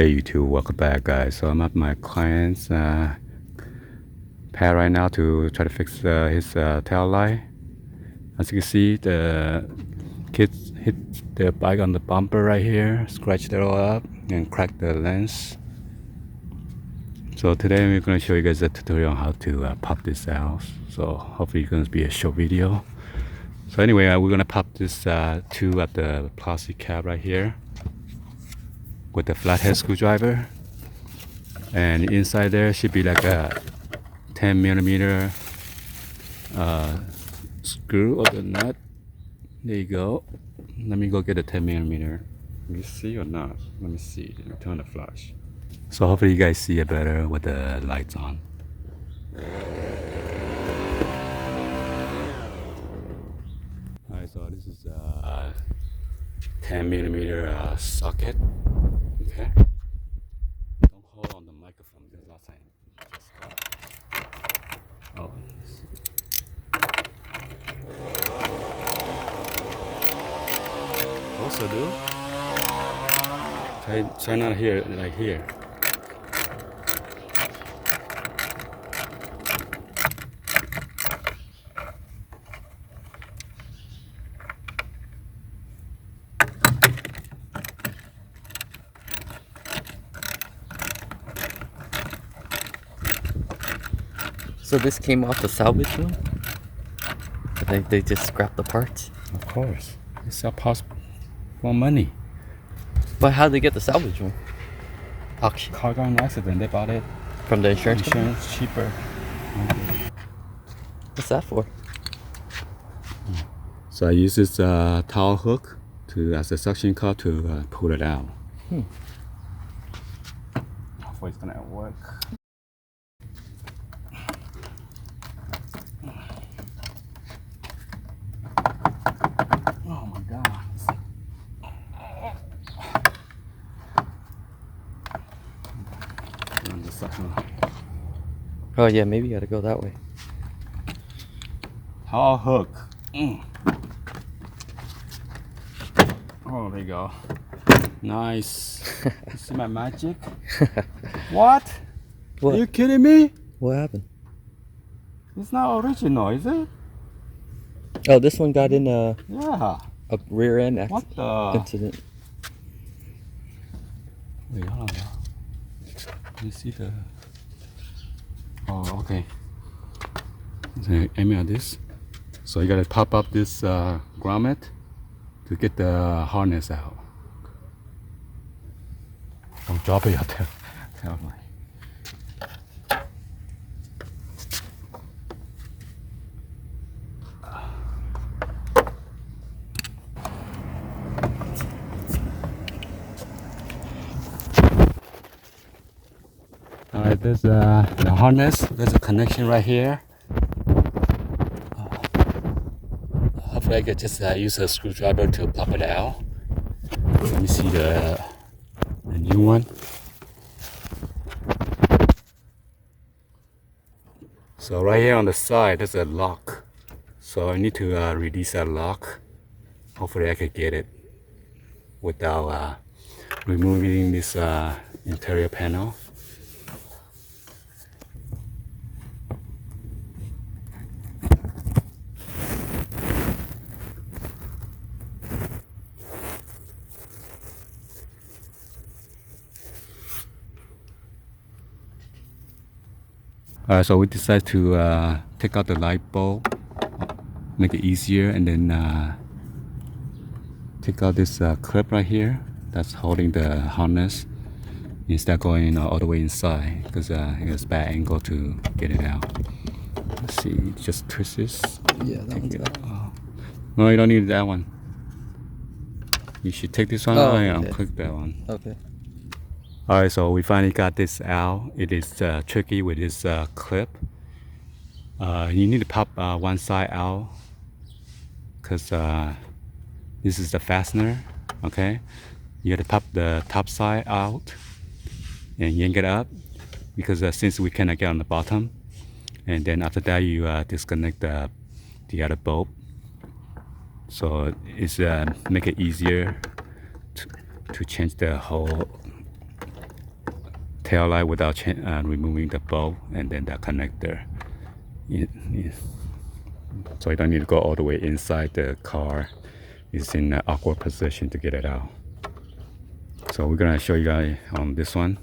Hey YouTube, welcome back guys. So I'm at my client's pad right now to try to fix his tail light. As you can see, the kids hit the bike on the bumper right here, scratched it all up and cracked the lens. So today we're going to show you guys a tutorial on how to pop this out. So hopefully it's going to be a short video. So anyway, we're going to pop this tube at the plastic cap right here with the flathead screwdriver, and inside there should be like a 10mm screw or the nut. There you go. Let me go get a 10mm. Can you see or not? Let me see. Let me turn the flash. So hopefully you guys see it better with the lights on. Alright, so this is a 10mm socket. Okay. Don't hold on the microphone because last time oh. Also do. Try not here, like here. So this came off the salvage room? They just scrapped the parts? Of course. They sell parts for money. But how'd they get the salvage room? Auction. Car got in an accident. They bought it. From the insurance company? Insurance cheaper. What's that for? So I use this towel hook as a suction cup to pull it out. Hopefully it's gonna work. Oh my god. Oh yeah, maybe you gotta go that way. Towel hook. Oh, there you go. Nice. You see my magic? What? What? Are you kidding me? What happened? It's not original, is it? Oh, this one got in Yeah. a rear end What the? incident. Wait, hold on. Can you see the? Oh, okay. So aiming at this. So you gotta pop up this grommet to get the harness out. Don't drop it out there. Alright, there's the harness. There's a connection right here. Hopefully I can just use a screwdriver to pop it out. Let me see the new one. So right here on the side there's a lock. So I need to release that lock. Hopefully I could get it without removing this interior panel. So we decided to take out the light bulb, make it easier, and then take out this clip right here that's holding the harness instead of going all the way inside because it's bad angle to get it out. Let's see, just twist this. Yeah, that one's out. No, you don't need that one. You should take this one out and okay. unclick that one. Okay. Alright, so we finally got this out. It is tricky with this clip. You need to pop one side out because this is the fastener. Okay, you got to pop the top side out and yank it up because since we cannot get on the bottom, and then after that you disconnect the other bulb. So it's make it easier to change the whole tail light without removing the bulb and then the connector. So you don't need to go all the way inside the car. It's in an awkward position to get it out. So we're gonna show you guys on this one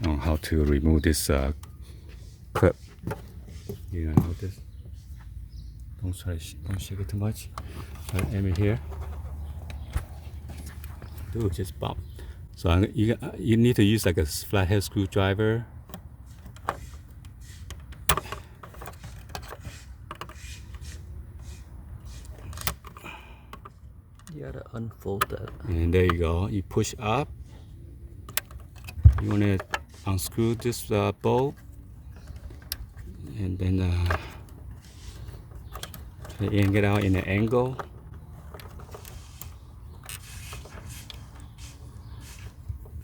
on how to remove this clip. You know this. Don't shake it too much. Try to aim it here. Dude, just bump. So you need to use like a flathead screwdriver. You gotta unfold that. And there you go. You push up. You want to unscrew this bolt, and then try to yank it out in an angle.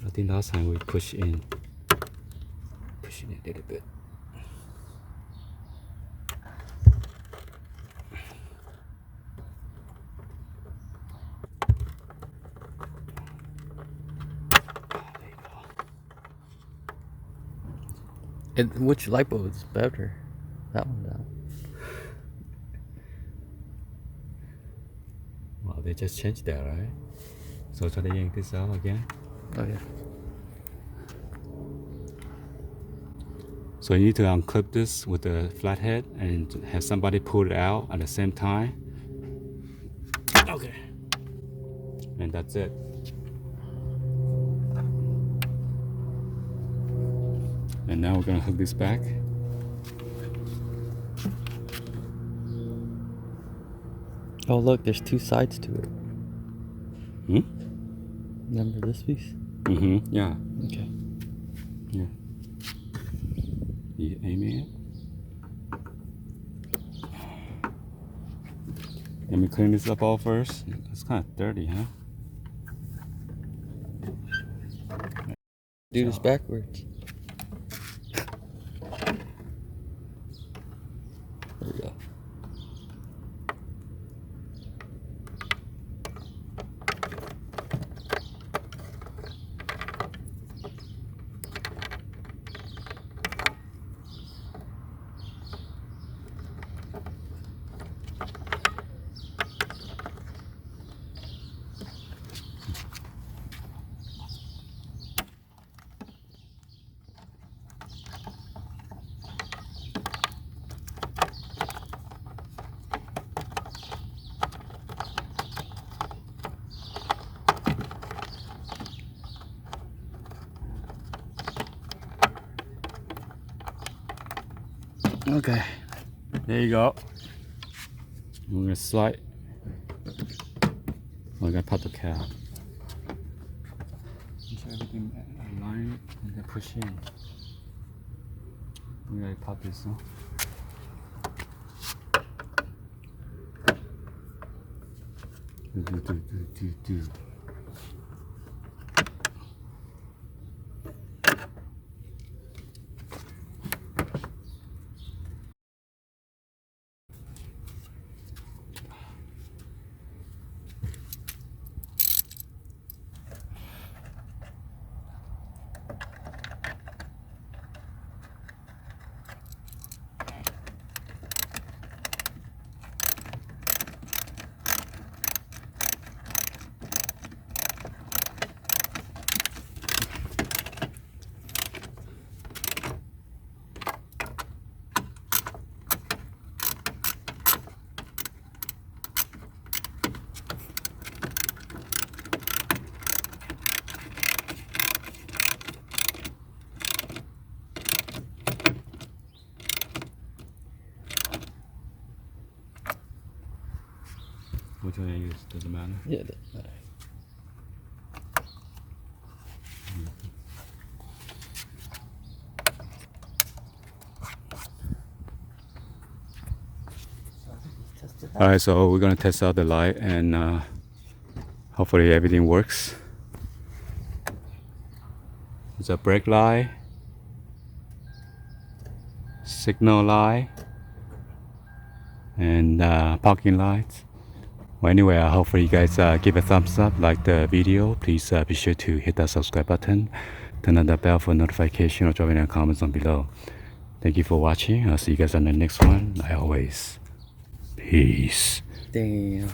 I think last time we push in a little bit. Which light bulb is better? That one down. Well, they just changed that, right? So try to yank this out again. Oh yeah. So you need to unclip this with the flathead and have somebody pull it out at the same time. Okay. And that's it. And now we're gonna hook this back. Oh look, there's two sides to it. Remember this piece? Yeah. Okay. Yeah. You aiming it? Let me clean this up all first. It's kind of dirty, huh? Do this backwards. There we go. Okay, there you go. We're gonna slide. We're gonna pop the cap. Make sure everything aligned and then push in. We're gonna pop this, huh? Do. Which one I use? Doesn't matter. Yeah, that matter. Alright, so we're gonna test out the light and hopefully everything works. It's a brake light, signal light, and parking lights. Well, anyway, hopefully you guys give a thumbs up, like the video. Please be sure to hit that subscribe button turn on the bell for notification or drop in the comments down below. Thank you for watching. I'll see you guys on the next one. Like always, peace. Damn.